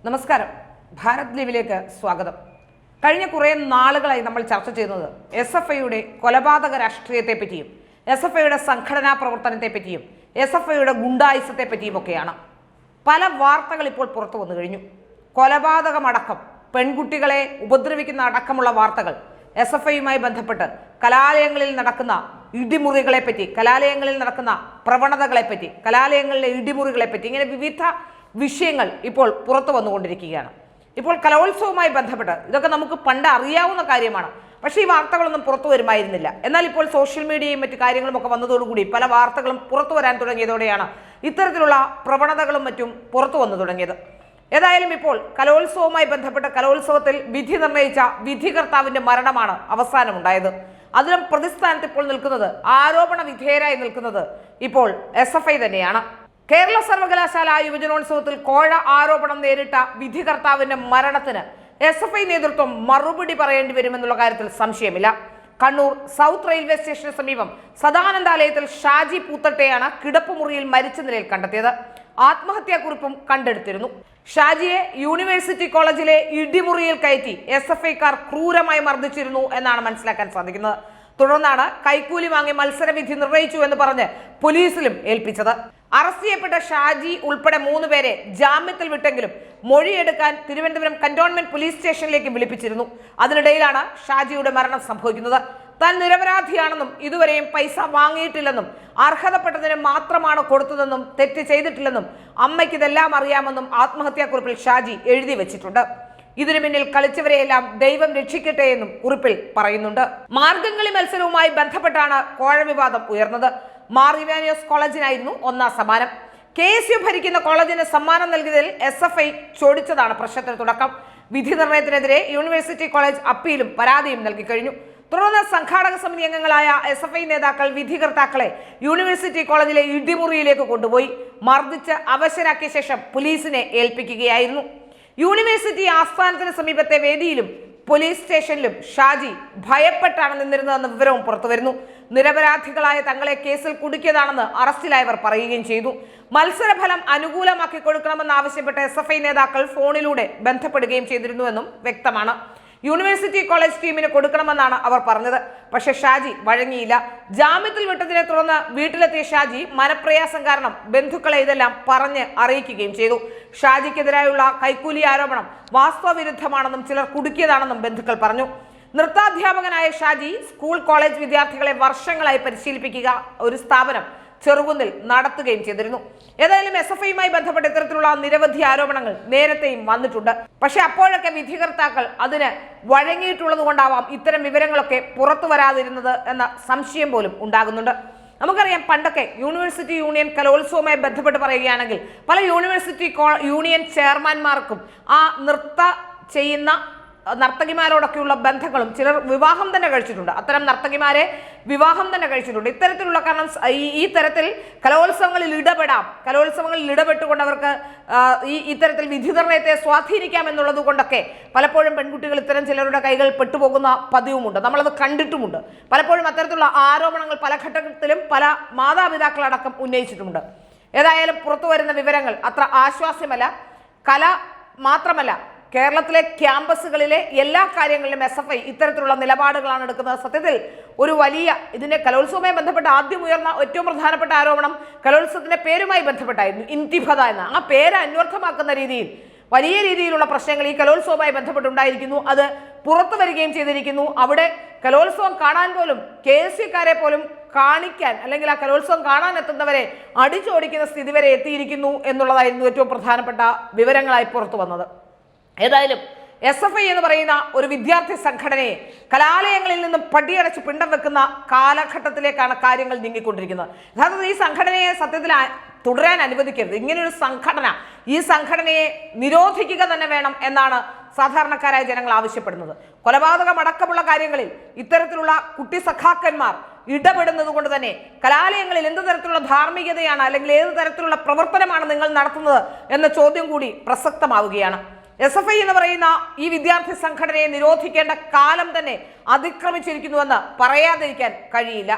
നമസ്കാരം. ഭാരത് ലീവിലേക്ക് സ്വാഗതം. കഴിഞ്ഞ കുറേ നാളുകളായി നമ്മൾ ചർച്ച ചെയ്യുന്നത് SFIയുടെ കൊലപാതക രാഷ്ട്രീയത്തെ പറ്റിയും SFIയുടെ സംഘടനാ പ്രവർത്തനത്തെ പറ്റിയും SFIയുടെ ഗുണ്ടായുസത്തെ പറ്റിയും ഒക്കെയാണ്. പല വാർത്തകൾ ഇപ്പോൾ പുറത്തു വന്നു കഴിഞ്ഞു. കൊലപാതകമടക്കം പെൺകുട്ടികളെ ഉപദ്രവിക്കുന്ന അടക്കമുള്ള വാർത്തകൾ, SFIയുമായി ബന്ധപ്പെട്ട് കലാലയങ്ങളിൽ നടക്കുന്ന ഇടിമുറികളെപ്പറ്റി, കലാലയങ്ങളിൽ നടക്കുന്ന പ്രവണതകളെപ്പറ്റി, കലാലയങ്ങളിലെ ഇടിമുറികളെപ്പറ്റി, ഇങ്ങനെ വിവിധ വിഷയങ്ങൾ ഇപ്പോൾ പുറത്തു വന്നുകൊണ്ടിരിക്കുകയാണ്. ഇപ്പോൾ കലോത്സവവുമായി ബന്ധപ്പെട്ട് ഇതൊക്കെ നമുക്ക് പണ്ട് അറിയാവുന്ന കാര്യമാണ്. പക്ഷേ ഈ വാർത്തകളൊന്നും പുറത്തു വരുമായിരുന്നില്ല. എന്നാൽ ഇപ്പോൾ സോഷ്യൽ മീഡിയയും മറ്റു കാര്യങ്ങളും ഒക്കെ വന്നതോടുകൂടി പല വാർത്തകളും പുറത്തു വരാൻ തുടങ്ങിയതോടെയാണ് ഇത്തരത്തിലുള്ള പ്രവണതകളും മറ്റും പുറത്തു വന്നു തുടങ്ങിയത്. ഏതായാലും ഇപ്പോൾ കലോത്സവവുമായി ബന്ധപ്പെട്ട് കലോത്സവത്തിൽ വിധി നിർണയിച്ച വിധികർത്താവിന്റെ മരണമാണ് അവസാനമുണ്ടായത്. അതിലും പ്രതിസ്ഥാനത്ത് ഇപ്പോൾ നിൽക്കുന്നത്, ആരോപണ വിധേയരായി നിൽക്കുന്നത് ഇപ്പോൾ SFI തന്നെയാണ്. കേരള സർവകലാശാല യുവജനോത്സവത്തിൽ കോഴ ആരോപണം നേരിട്ട വിധികർത്താവിന്റെ മരണത്തിന് SFI നേതൃത്വം മറുപടി പറയേണ്ടി വരുമെന്നുള്ള കാര്യത്തിൽ സംശയമില്ല. കണ്ണൂർ സൗത്ത് റെയിൽവേ സ്റ്റേഷന് സമീപം സദാനന്ദാലയത്തിൽ ഷാജി പൂത്തട്ടയാണ് കിടപ്പുമുറിയിൽ മരിച്ച നിലയിൽ കണ്ടെത്തിയത്. ആത്മഹത്യാക്കുറിപ്പും കണ്ടെടുത്തിരുന്നു. ഷാജിയെ യൂണിവേഴ്സിറ്റി കോളേജിലെ ഇടിമുറിയിൽ കയറ്റി SFIക്കാർ ക്രൂരമായി മർദ്ദിച്ചിരുന്നു എന്നാണ് മനസ്സിലാക്കാൻ സാധിക്കുന്നത്. തുടർന്നാണ് കൈക്കൂലി വാങ്ങി മത്സരവിധി നിർണയിച്ചു എന്ന് പറഞ്ഞ് പോലീസിലും ഏൽപ്പിച്ചത്. അറസ്റ്റ് ചെയ്യപ്പെട്ട ഷാജി ഉൾപ്പെടെ 3 പേരെ ജാമ്യത്തിൽ വിട്ടെങ്കിലും മൊഴിയെടുക്കാൻ തിരുവനന്തപുരം കന്റോൺമെന്റ് പോലീസ് സ്റ്റേഷനിലേക്ക് വിളിപ്പിച്ചിരുന്നു. അതിനിടയിലാണ് ഷാജിയുടെ മരണം സംഭവിക്കുന്നത്. താൻ നിരപരാധിയാണെന്നും ഇതുവരെയും പൈസ വാങ്ങിയിട്ടില്ലെന്നും അർഹതപ്പെട്ടതിന് മാത്രമാണ് കൊടുത്തതെന്നും തെറ്റ് ചെയ്തിട്ടില്ലെന്നും അമ്മയ്ക്ക് ഇതെല്ലാം അറിയാമെന്നും ആത്മഹത്യാക്കുറിപ്പിൽ ഷാജി എഴുതി വെച്ചിട്ടുണ്ട്. ഇതിനു പിന്നിൽ കളിച്ചവരെയെല്ലാം ദൈവം രക്ഷിക്കട്ടെ എന്നും കുറിപ്പിൽ പറയുന്നുണ്ട്. മാർഗംകളി മത്സരവുമായി ബന്ധപ്പെട്ടാണ് കോഴ വിവാദം ഉയർന്നത്. മാർ ഇവാനിയോസ് കോളേജിനായിരുന്നു ഒന്നാം സമ്മാനം. KSU ഭരിക്കുന്ന കോളേജിന് സമ്മാനം നൽകിയതിൽ SFI ചോദിച്ചതാണ് പ്രശ്നത്തിന് തുടക്കം. വിധി നിർണയത്തിനെതിരെ യൂണിവേഴ്സിറ്റി കോളേജ് അപ്പീലും പരാതിയും നൽകി കഴിഞ്ഞു. തുടർന്ന് സംഘാടക സമിതി അംഗങ്ങളായ SFI നേതാക്കൾ വിധികർത്താക്കളെ യൂണിവേഴ്സിറ്റി കോളേജിലെ ഇടിമുറിയിലേക്ക് കൊണ്ടുപോയി മർദ്ദിച്ച് അവശരാക്കിയ ശേഷം പോലീസിനെ ഏൽപ്പിക്കുകയായിരുന്നു. യൂണിവേഴ്സിറ്റി ആസ്ഥാനത്തിന് സമീപത്തെ വേദിയിലും പോലീസ് സ്റ്റേഷനിലും ഷാജി ഭയപ്പെട്ടാണ് നിന്നിരുന്നതെന്ന വിവരവും പുറത്തുവരുന്നു. നിരപരാധികളായ തങ്ങളെ കേസിൽ കുടുക്കിയതാണെന്ന് അറസ്റ്റിലായവർ പറയുകയും ചെയ്തു. മത്സരഫലം അനുകൂലമാക്കി കൊടുക്കണമെന്ന് ആവശ്യപ്പെട്ട SFI നേതാക്കൾ ഫോണിലൂടെ ബന്ധപ്പെടുകയും ചെയ്തിരുന്നുവെന്നും വ്യക്തമാണ്. യൂണിവേഴ്സിറ്റി കോളേജ് ടീമിന് കൊടുക്കണമെന്നാണ് അവർ പറഞ്ഞത്. പക്ഷേ ഷാജി വഴങ്ങിയില്ല. ജാമ്യത്തിൽ വിട്ടതിനെ തുടർന്ന് വീട്ടിലെത്തിയ ഷാജി മനപ്രയാസം കാരണം ബന്ധുക്കളെ ഇതെല്ലാം പറഞ്ഞ് അറിയിക്കുകയും ചെയ്തു. ഷാജിക്കെതിരായുള്ള കൈക്കൂലി ആരോപണം വാസ്തവവിരുദ്ധമാണെന്നും ചിലർ കുടുക്കിയതാണെന്നും ബന്ധുക്കൾ പറഞ്ഞു. നൃത്താധ്യാപകനായ ഷാജി സ്കൂൾ കോളേജ് വിദ്യാർത്ഥികളെ വർഷങ്ങളായി പരിശീലിപ്പിക്കുക ഒരു സ്ഥാപനം ചെറുകുന്നിൽ നടത്തുകയും ചെയ്തിരുന്നു. ഏതായാലും SFIയുമായി ബന്ധപ്പെട്ട ഇത്തരത്തിലുള്ള നിരവധി ആരോപണങ്ങൾ നേരത്തെയും വന്നിട്ടുണ്ട്. പക്ഷെ അപ്പോഴൊക്കെ വിധികർത്താക്കൾ അതിന് വഴങ്ങിയിട്ടുള്ളത് കൊണ്ടാവാം ഇത്തരം വിവരങ്ങളൊക്കെ പുറത്തു വരാതിരുന്നത് എന്ന സംശയം പോലും ഉണ്ടാകുന്നുണ്ട്. നമുക്കറിയാം, പണ്ടൊക്കെ യൂണിവേഴ്സിറ്റി യൂണിയൻ കലോത്സവവുമായി ബന്ധപ്പെട്ട് പറയുകയാണെങ്കിൽ പല യൂണിവേഴ്സിറ്റി യൂണിയൻ ചെയർമാൻമാർക്കും ആ ചെയ്യുന്ന നർത്തകിമാരോടൊക്കെയുള്ള ബന്ധങ്ങളും ചിലർ വിവാഹം തന്നെ കഴിച്ചിട്ടുണ്ട്. അത്തരം നർത്തകിമാരെ വിവാഹം തന്നെ കഴിച്ചിട്ടുണ്ട്. ഇത്തരത്തിലുള്ള കാരണം ഈ തരത്തിൽ കലോത്സവങ്ങളിൽ ഇടപെട്ടുകൊണ്ട് അവർക്ക് ഇത്തരത്തിൽ വിധി നിർണയത്തെ സ്വാധീനിക്കാം എന്നുള്ളത് കൊണ്ടൊക്കെ പലപ്പോഴും പെൺകുട്ടികൾ ഇത്തരം ചിലരുടെ കൈകൾ പെട്ടുപോകുന്ന പതിവുമുണ്ട്. നമ്മളത് കണ്ടിട്ടുമുണ്ട്. പലപ്പോഴും അത്തരത്തിലുള്ള ആരോപണങ്ങൾ പല ഘട്ടത്തിലും പല മാതാപിതാക്കളടക്കം ഉന്നയിച്ചിട്ടുമുണ്ട്. ഏതായാലും പുറത്തു വരുന്ന വിവരങ്ങൾ അത്ര ആശ്വാസ്യമല്ല. കല മാത്രമല്ല, കേരളത്തിലെ ക്യാമ്പസുകളിലെ എല്ലാ കാര്യങ്ങളിലും SFI ഇത്തരത്തിലുള്ള നിലപാടുകളാണ് എടുക്കുന്നത്. സത്യത്തിൽ ഒരു വലിയ ഇതിന്റെ കലോത്സവവുമായി ബന്ധപ്പെട്ട് ആദ്യം ഉയർന്ന ഏറ്റവും പ്രധാനപ്പെട്ട ആരോപണം കലോത്സവത്തിന്റെ പേരുമായി ബന്ധപ്പെട്ടായിരുന്നു. ഇന്തിഫദ എന്ന ആ പേര് അന്വർത്ഥമാക്കുന്ന രീതിയിൽ വലിയ രീതിയിലുള്ള പ്രശ്നങ്ങൾ ഈ കലോത്സവവുമായി ബന്ധപ്പെട്ടുണ്ടായിരിക്കുന്നു. അത് പുറത്തു വരികയും ചെയ്തിരിക്കുന്നു. അവിടെ കലോത്സവം കാണാൻ പോലും KSUക്കാരെ പോലും കാണിക്കാൻ, അല്ലെങ്കിൽ ആ കലോത്സവം കാണാൻ എത്തുന്നവരെ അടിച്ചോടിക്കുന്ന സ്ഥിതി വരെ എത്തിയിരിക്കുന്നു എന്നുള്ളതായിരുന്നു ഏറ്റവും പ്രധാനപ്പെട്ട വിവരങ്ങളായി പുറത്തു വന്നത്. ഏതായാലും SFI എന്ന് പറയുന്ന ഒരു വിദ്യാർത്ഥി സംഘടനയെ കലാലയങ്ങളിൽ നിന്നും പടിയടച്ച് പിണ്ടം വെക്കുന്ന കാലഘട്ടത്തിലേക്കാണ് കാര്യങ്ങൾ നീങ്ങിക്കൊണ്ടിരിക്കുന്നത്. യഥാർത്ഥത്തിൽ ഈ സംഘടനയെ സത്യത്തിൽ തുടരാൻ അനുവദിക്കരുത്. ഇങ്ങനെയൊരു ഈ സംഘടനയെ നിരോധിക്കുക തന്നെ വേണം എന്നാണ് സാധാരണക്കാരായ ജനങ്ങൾ ആവശ്യപ്പെടുന്നത്. കൊലപാതകം അടക്കമുള്ള കാര്യങ്ങളിൽ ഇത്തരത്തിലുള്ള കുട്ടി സഖാക്കന്മാർ ഇടപെടുന്നത് കൊണ്ട് തന്നെ കലാലയങ്ങളിൽ എന്ത് തരത്തിലുള്ള ധാർമ്മികതയാണ്, അല്ലെങ്കിൽ ഏത് തരത്തിലുള്ള പ്രവർത്തനമാണ് നിങ്ങൾ നടത്തുന്നത് എന്ന ചോദ്യം കൂടി പ്രസക്തമാവുകയാണ്. SFI എന്ന് പറയുന്ന ഈ വിദ്യാർത്ഥി സംഘടനയെ നിരോധിക്കേണ്ട കാലം തന്നെ അതിക്രമിച്ചിരിക്കുന്നുവെന്ന് പറയാതിരിക്കാൻ കഴിയില്ല.